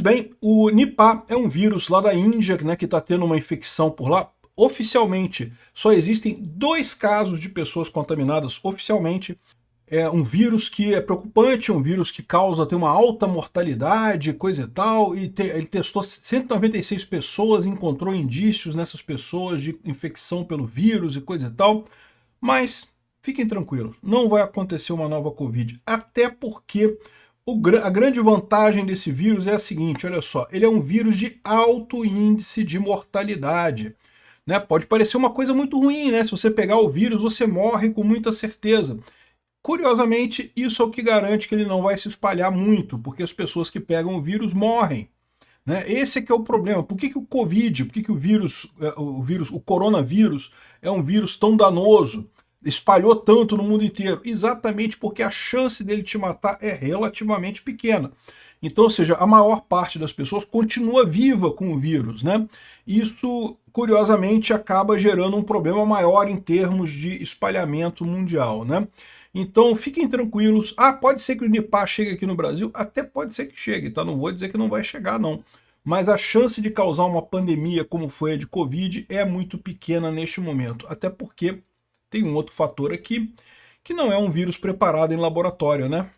Pois bem, o Nipah é um vírus lá da Índia, né, que está tendo uma infecção por lá. Oficialmente, só existem 2 casos de pessoas contaminadas oficialmente. É um vírus que é preocupante, um vírus que tem uma alta mortalidade, coisa e tal, e ele testou 196 pessoas, encontrou indícios nessas pessoas de infecção pelo vírus e coisa e tal, mas fiquem tranquilos, não vai acontecer uma nova Covid, até porque a grande vantagem desse vírus é a seguinte, olha só, ele é um vírus de alto índice de mortalidade. Né? Pode parecer uma coisa muito ruim, né? Se você pegar o vírus, você morre com muita certeza. Curiosamente, isso é o que garante que ele não vai se espalhar muito, porque as pessoas que pegam o vírus morrem. Né? Esse é que é o problema. Por que o Covid, por que o coronavírus é um vírus tão danoso? Espalhou tanto no mundo inteiro? Exatamente porque a chance dele te matar é relativamente pequena. Então, ou seja, a maior parte das pessoas continua viva com o vírus, né? Isso, curiosamente, acaba gerando um problema maior em termos de espalhamento mundial, né? Então, fiquem tranquilos. Ah, pode ser que o Nipah chegue aqui no Brasil? Até pode ser que chegue, tá? Não vou dizer que não vai chegar, não. Mas a chance de causar uma pandemia como foi a de Covid é muito pequena neste momento. Até porque tem um outro fator aqui, que não é um vírus preparado em laboratório, né?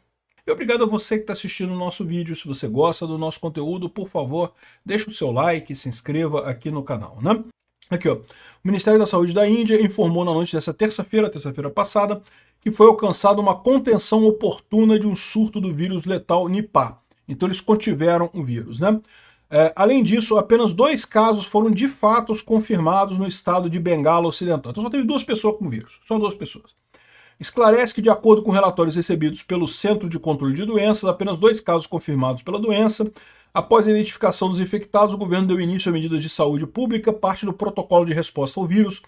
E obrigado a você que está assistindo o nosso vídeo. Se você gosta do nosso conteúdo, por favor, deixe o seu like e se inscreva aqui no canal, né? Aqui, ó. O Ministério da Saúde da Índia informou na noite dessa terça-feira passada, que foi alcançada uma contenção oportuna de um surto do vírus letal Nipah. Então eles contiveram o vírus, né? Além disso, apenas 2 casos foram de fato confirmados no estado de Bengala Ocidental. Então só teve 2 pessoas com vírus, só 2 pessoas. Esclarece que, de acordo com relatórios recebidos pelo Centro de Controle de Doenças, apenas 2 casos confirmados pela doença. Após a identificação dos infectados, o governo deu início a medidas de saúde pública, parte do protocolo de resposta ao vírus,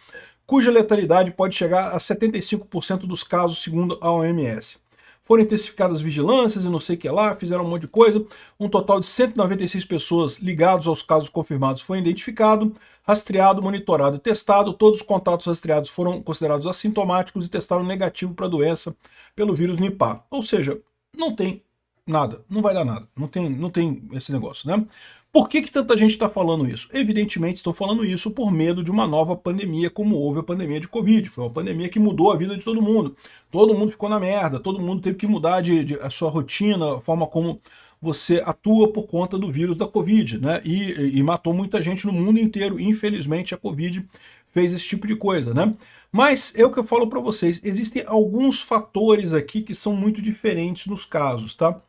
cuja letalidade pode chegar a 75% dos casos, segundo a OMS. Foram intensificadas vigilâncias e não sei o que lá, fizeram um monte de coisa. Um total de 196 pessoas ligadas aos casos confirmados foi identificado, rastreado, monitorado e testado. Todos os contatos rastreados foram considerados assintomáticos e testaram negativo para a doença pelo vírus Nipah. Ou seja, não tem nada, não vai dar nada, não tem esse negócio, né? Por que tanta gente está falando isso? Evidentemente estão falando isso por medo de uma nova pandemia, como houve a pandemia de Covid. Foi uma pandemia que mudou a vida de todo mundo. Todo mundo ficou na merda, todo mundo teve que mudar a sua rotina, a forma como você atua por conta do vírus da Covid, né? E matou muita gente no mundo inteiro. Infelizmente a Covid fez esse tipo de coisa, né? Mas é o que eu falo para vocês, existem alguns fatores aqui que são muito diferentes nos casos, tá?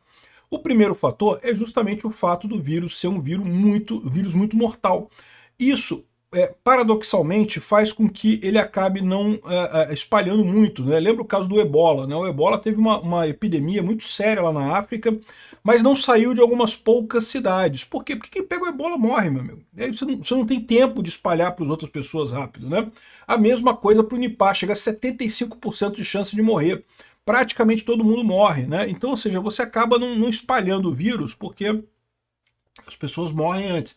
O primeiro fator é justamente o fato do vírus ser um vírus muito mortal. Isso, paradoxalmente, faz com que ele acabe não espalhando muito, né? Lembra o caso do Ebola, né? O Ebola teve uma epidemia muito séria lá na África, mas não saiu de algumas poucas cidades. Por quê? Porque quem pega o Ebola morre, meu amigo. Aí você não tem tempo de espalhar para as outras pessoas rápido, né? A mesma coisa para o Nipah, chega a 75% de chance de morrer. Praticamente todo mundo morre, né? Então, ou seja, você acaba não espalhando o vírus porque as pessoas morrem antes.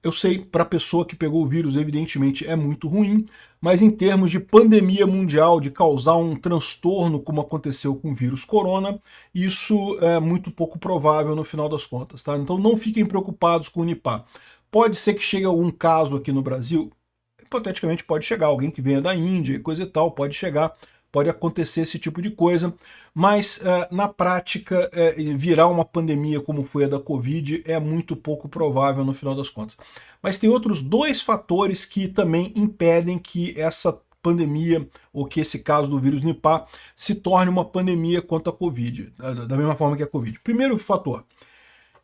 Eu sei, para a pessoa que pegou o vírus, evidentemente, é muito ruim, mas em termos de pandemia mundial, de causar um transtorno como aconteceu com o vírus corona, isso é muito pouco provável no final das contas, tá? Então não fiquem preocupados com o Nipah. Pode ser que chegue algum caso aqui no Brasil, hipoteticamente pode chegar, alguém que venha da Índia, coisa e tal, pode chegar, pode acontecer esse tipo de coisa, mas na prática virar uma pandemia como foi a da Covid é muito pouco provável no final das contas. Mas tem outros 2 fatores que também impedem que essa pandemia, ou que esse caso do vírus Nipah, se torne uma pandemia quanto a Covid, da mesma forma que a Covid. Primeiro fator,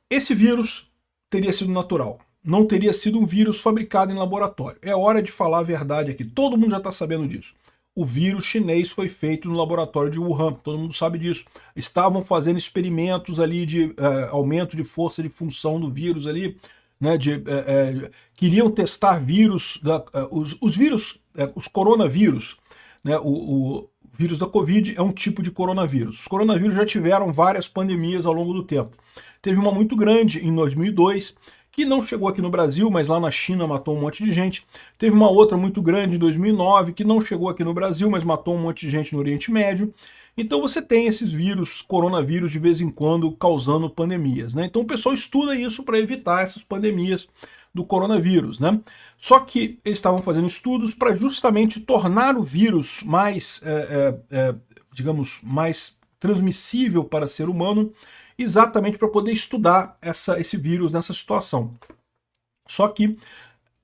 esse vírus teria sido natural. Não teria sido um vírus fabricado em laboratório. É hora de falar a verdade aqui, todo mundo já está sabendo disso. O vírus chinês foi feito no laboratório de Wuhan, todo mundo sabe disso. Estavam fazendo experimentos ali de aumento de força de função do vírus ali, né, queriam testar vírus, os coronavírus, né, o vírus da Covid é um tipo de coronavírus. Os coronavírus já tiveram várias pandemias ao longo do tempo. Teve uma muito grande em 2002, que não chegou aqui no Brasil, mas lá na China matou um monte de gente. Teve uma outra muito grande em 2009, que não chegou aqui no Brasil, mas matou um monte de gente no Oriente Médio. Então você tem esses vírus, coronavírus, de vez em quando causando pandemias, né? Então o pessoal estuda isso para evitar essas pandemias do coronavírus, né? Só que eles estavam fazendo estudos para justamente tornar o vírus mais, digamos, mais transmissível para ser humano, exatamente para poder estudar esse vírus nessa situação. Só que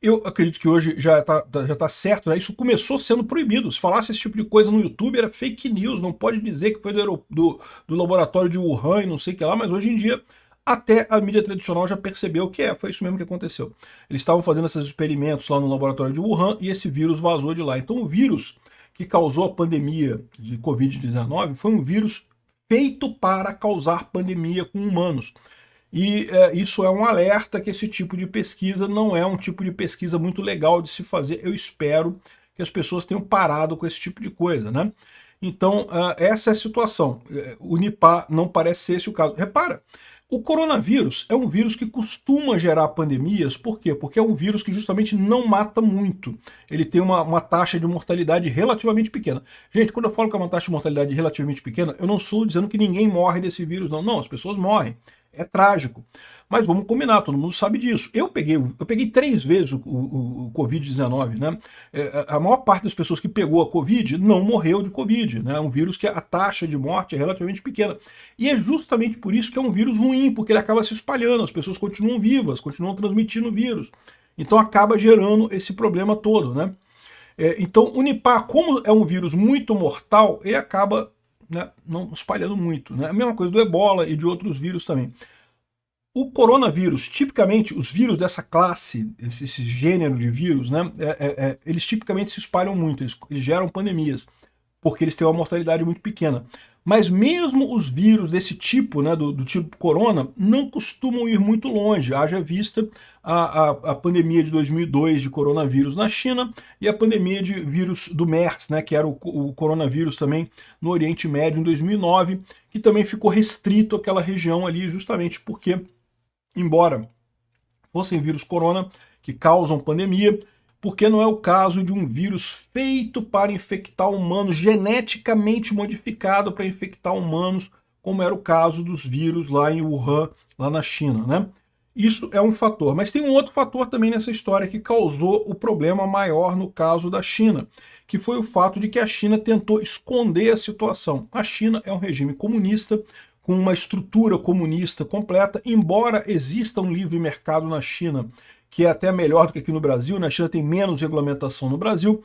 eu acredito que hoje já tá certo, né? Isso começou sendo proibido. Se falasse esse tipo de coisa no YouTube, era fake news, não pode dizer que foi do laboratório de Wuhan e não sei o que lá, mas hoje em dia até a mídia tradicional já percebeu que foi isso mesmo que aconteceu. Eles estavam fazendo esses experimentos lá no laboratório de Wuhan e esse vírus vazou de lá. Então o vírus que causou a pandemia de Covid-19 foi um vírus feito para causar pandemia com humanos. E isso é um alerta que esse tipo de pesquisa não é um tipo de pesquisa muito legal de se fazer. Eu espero que as pessoas tenham parado com esse tipo de coisa, né? Então, essa é a situação. O Nipah não parece ser esse o caso. Repara, o coronavírus é um vírus que costuma gerar pandemias. Por quê? Porque é um vírus que justamente não mata muito. Ele tem uma taxa de mortalidade relativamente pequena. Gente, quando eu falo que é uma taxa de mortalidade relativamente pequena, eu não estou dizendo que ninguém morre desse vírus, não. Não, as pessoas morrem. É trágico. Mas vamos combinar, todo mundo sabe disso. Eu peguei 3 vezes o Covid-19, né? A maior parte das pessoas que pegou a Covid não morreu de Covid, né? É um vírus que a taxa de morte é relativamente pequena. E é justamente por isso que é um vírus ruim, porque ele acaba se espalhando, as pessoas continuam vivas, continuam transmitindo o vírus. Então acaba gerando esse problema todo, né? Então o Nipah, como é um vírus muito mortal, ele acaba, né, não espalhando muito, né? A mesma coisa do Ebola e de outros vírus também. O coronavírus, tipicamente, os vírus dessa classe, esse gênero de vírus, né, eles tipicamente se espalham muito, eles geram pandemias, porque eles têm uma mortalidade muito pequena. Mas mesmo os vírus desse tipo, né, do tipo corona, não costumam ir muito longe, haja vista a pandemia de 2002 de coronavírus na China e a pandemia de vírus do MERS, né, que era o coronavírus também no Oriente Médio em 2009, que também ficou restrito àquela região ali justamente porque, embora fossem vírus corona que causam pandemia, porque não é o caso de um vírus feito para infectar humanos, geneticamente modificado para infectar humanos, como era o caso dos vírus lá em Wuhan, lá na China, né? Isso é um fator. Mas tem um outro fator também nessa história que causou o problema maior no caso da China, que foi o fato de que a China tentou esconder a situação. A China é um regime comunista, com uma estrutura comunista completa, embora exista um livre mercado na China, que é até melhor do que aqui no Brasil, na China tem menos regulamentação no Brasil,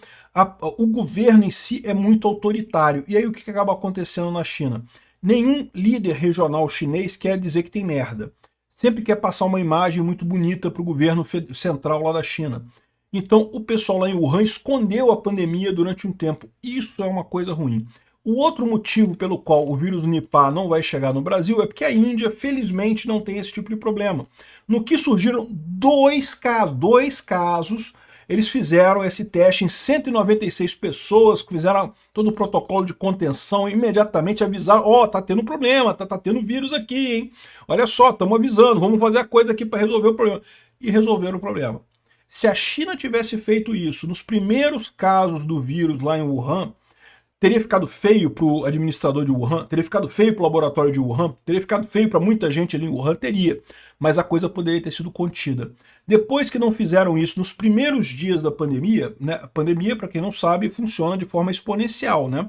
o governo em si é muito autoritário. E aí o que acaba acontecendo na China? Nenhum líder regional chinês quer dizer que tem merda. Sempre quer passar uma imagem muito bonita para o governo central lá da China. Então o pessoal lá em Wuhan escondeu a pandemia durante um tempo. Isso é uma coisa ruim. O outro motivo pelo qual o vírus do Nipah não vai chegar no Brasil é porque a Índia, felizmente, não tem esse tipo de problema. No que surgiram dois casos, eles fizeram esse teste em 196 pessoas, fizeram todo o protocolo de contenção, imediatamente avisaram, ó, tá tendo problema, tá tendo vírus aqui, hein? Olha só, estamos avisando, vamos fazer a coisa aqui para resolver o problema. E resolveram o problema. Se a China tivesse feito isso nos primeiros casos do vírus lá em Wuhan, teria ficado feio para o administrador de Wuhan, teria ficado feio para o laboratório de Wuhan, teria ficado feio para muita gente ali em Wuhan, teria. Mas a coisa poderia ter sido contida. Depois que não fizeram isso nos primeiros dias da pandemia, né, a pandemia, para quem não sabe, funciona de forma exponencial, né?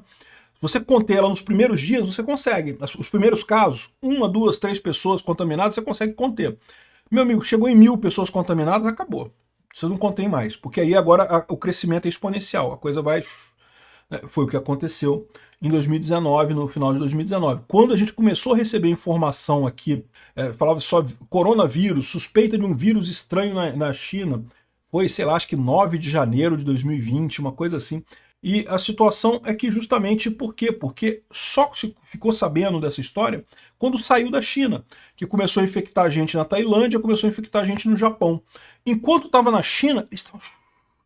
Se você conter ela nos primeiros dias, você consegue. Os primeiros casos, 1, 2, 3 pessoas contaminadas, você consegue conter. Meu amigo, chegou em 1000 pessoas contaminadas, acabou. Você não contém mais, porque aí agora o crescimento é exponencial, a coisa vai... Foi o que aconteceu em 2019, no final de 2019. Quando a gente começou a receber informação aqui, falava só coronavírus, suspeita de um vírus estranho na China, foi, sei lá, acho que 9 de janeiro de 2020, uma coisa assim. E a situação é que justamente por quê? Porque só se ficou sabendo dessa história quando saiu da China, que começou a infectar gente na Tailândia, começou a infectar gente no Japão. Enquanto estava na China, eles estavam...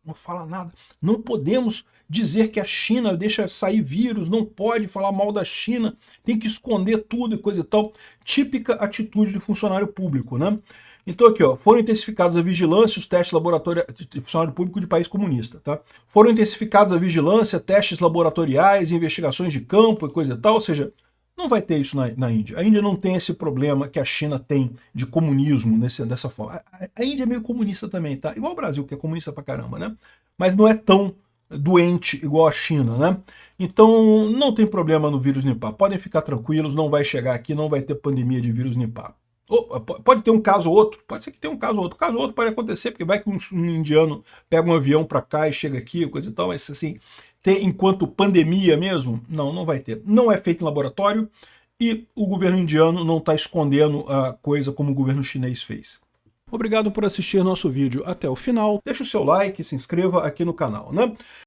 Não fala nada, não podemos dizer que a China deixa sair vírus, não pode falar mal da China, tem que esconder tudo e coisa e tal. Típica atitude de funcionário público, né? Então aqui, ó, foram intensificados a vigilância, os testes laboratoriais de funcionário público de país comunista, tá? Foram intensificados a vigilância, testes laboratoriais, investigações de campo e coisa e tal, ou seja, não vai ter isso na Índia. A Índia não tem esse problema que a China tem de comunismo dessa forma. A Índia é meio comunista também, tá? Igual o Brasil, que é comunista pra caramba, né? Mas não é tão doente igual a China, né? Então não tem problema no vírus Nipah. Podem ficar tranquilos, não vai chegar aqui, não vai ter pandemia de vírus Nipah. Pode ter um caso ou outro, pode ser que tenha um caso ou outro. Caso ou outro pode acontecer, porque vai que um indiano pega um avião para cá e chega aqui, coisa e tal, mas assim, ter enquanto pandemia mesmo, não vai ter. Não é feito em laboratório e o governo indiano não está escondendo a coisa como o governo chinês fez. Obrigado por assistir nosso vídeo até o final. Deixa o seu like, se inscreva aqui no canal, né?